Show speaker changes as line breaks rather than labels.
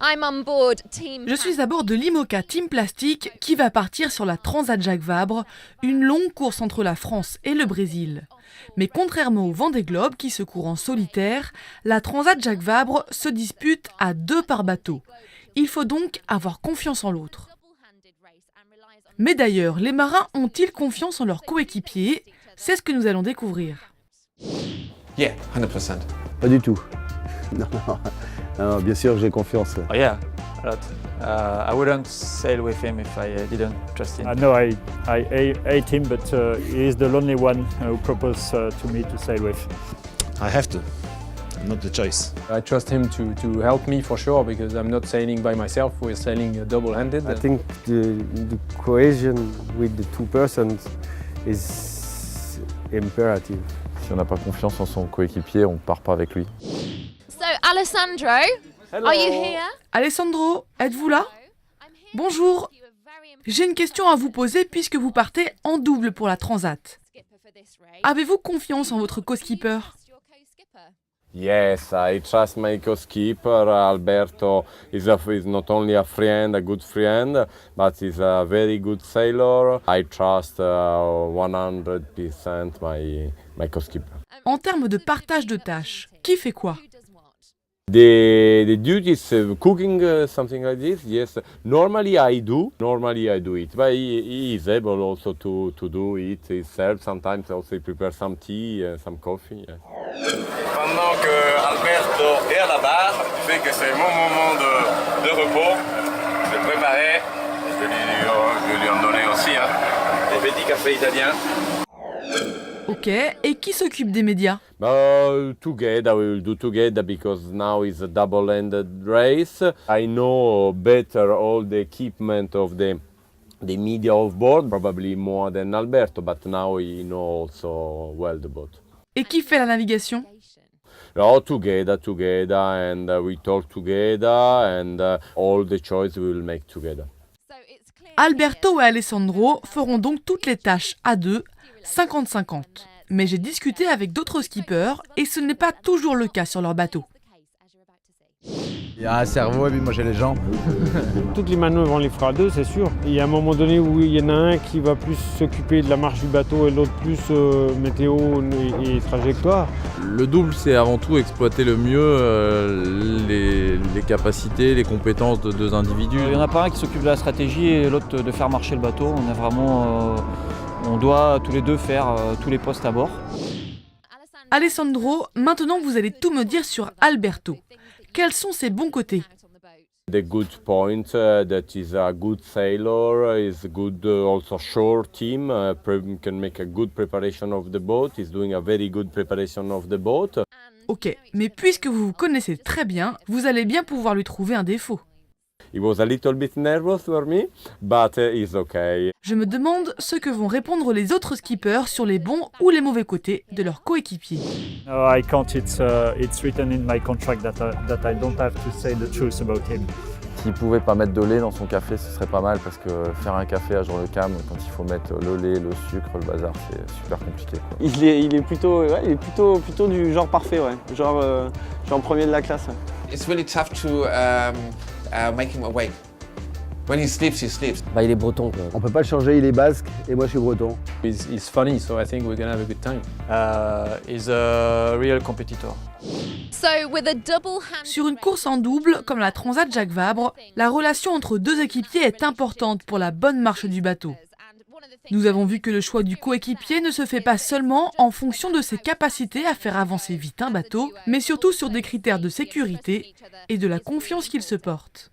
Je suis à bord de l'IMOCA Team Plastique qui va partir sur la Transat Jacques Vabre, une longue course entre la France et le Brésil. Mais contrairement au Vendée Globe qui se court en solitaire, la Transat Jacques Vabre se dispute à 2 par bateau. Il faut donc avoir confiance en l'autre. Mais d'ailleurs, les marins ont-ils confiance en leurs coéquipiers? C'est ce que nous allons découvrir.
Yeah, 100%.
Pas du tout. Non, non, bien sûr, j'ai confiance.
Oh yeah, a lot. I wouldn't sail with him if I didn't trust him.
No, I hate him, but he is the only one who proposed to me to sail with.
I have to, not the choice.
I trust him to help me for sure because I'm not sailing by myself. We're sailing double-handed.
I think the cohesion with the two persons is imperative.
Si on n'a pas confiance en son coéquipier, on ne part pas avec lui.
So, Alessandro, are you here?
Alessandro, êtes-vous là? Bonjour. J'ai une question à vous poser puisque vous partez en double pour la Transat. Avez-vous confiance en votre co-skipper?
Yes, I trust my co-skipper. Alberto is not only a friend, a good friend, but he's a very good sailor. I trust 100% my co-skipper.
En termes de partage de tâches, qui fait quoi?
The duties, cooking, something like this, yes. Normally I do it, but he is able also to do it himself. Sometimes also he prepares some tea, some coffee. Yes.
Pendant que Alberto est à la barre, tu sais que c'est mon moment de repos. Je vais préparer, je vais lui en donner aussi, des petits cafés italiens.
Ok, et qui s'occupe des médias?
Together, we will do together because now it's a double-ended race. I know better all the equipment of the media off board, probably more than Alberto, but now he knows also well the boat.
Et qui fait la navigation?
All together, and we talk together, and all the choices we will make together.
Alberto et Alessandro feront donc toutes les tâches à deux, 50-50. Mais j'ai discuté avec d'autres skippers et ce n'est pas toujours le cas sur leur bateau.
Il y a un cerveau et puis moi j'ai les jambes.
Toutes les manœuvres on les fera à deux, c'est sûr. Il y a un moment donné où il y en a un qui va plus s'occuper de la marche du bateau et l'autre plus météo et trajectoire.
Le double, c'est avant tout exploiter le mieux les capacités, les compétences de 2 individus.
Il n'y en a pas un qui s'occupe de la stratégie et l'autre de faire marcher le bateau. On est vraiment, on doit tous les deux faire tous les postes à bord.
Alessandro, maintenant vous allez tout me dire sur Alberto. Quels sont ses bons côtés?
The good point that he's a good sailor, is good also shore team, can make a good preparation of the boat, he's doing a very good preparation of the boat.
Ok, mais puisque vous vous connaissez très bien, vous allez bien pouvoir lui trouver un défaut.
He was a little bit nervous for me, but he's okay.
Je me demande ce que vont répondre les autres skippers sur les bons ou les mauvais côtés de leurs coéquipiers.
No, I can't. It's written in my contract that I don't have to say the truth about him.
S'il pouvait pas mettre de lait dans son café, ce serait pas mal parce que faire un café à Jean-Le-Cam, quand il faut mettre le lait, le sucre, le bazar, c'est super compliqué, quoi.
Il est plutôt du genre parfait, ouais. Genre premier de la classe. Ouais.
It's really tough to make him awake. When he sleeps, he sleeps.
Il est breton, quoi. On peut pas le changer, il est basque et moi je suis breton.
He's funny, so I think we're gonna have a good time.
He's a real competitor.
Sur une course en double, comme la Transat Jacques Vabre, la relation entre 2 équipiers est importante pour la bonne marche du bateau. Nous avons vu que le choix du coéquipier ne se fait pas seulement en fonction de ses capacités à faire avancer vite un bateau, mais surtout sur des critères de sécurité et de la confiance qu'il se porte.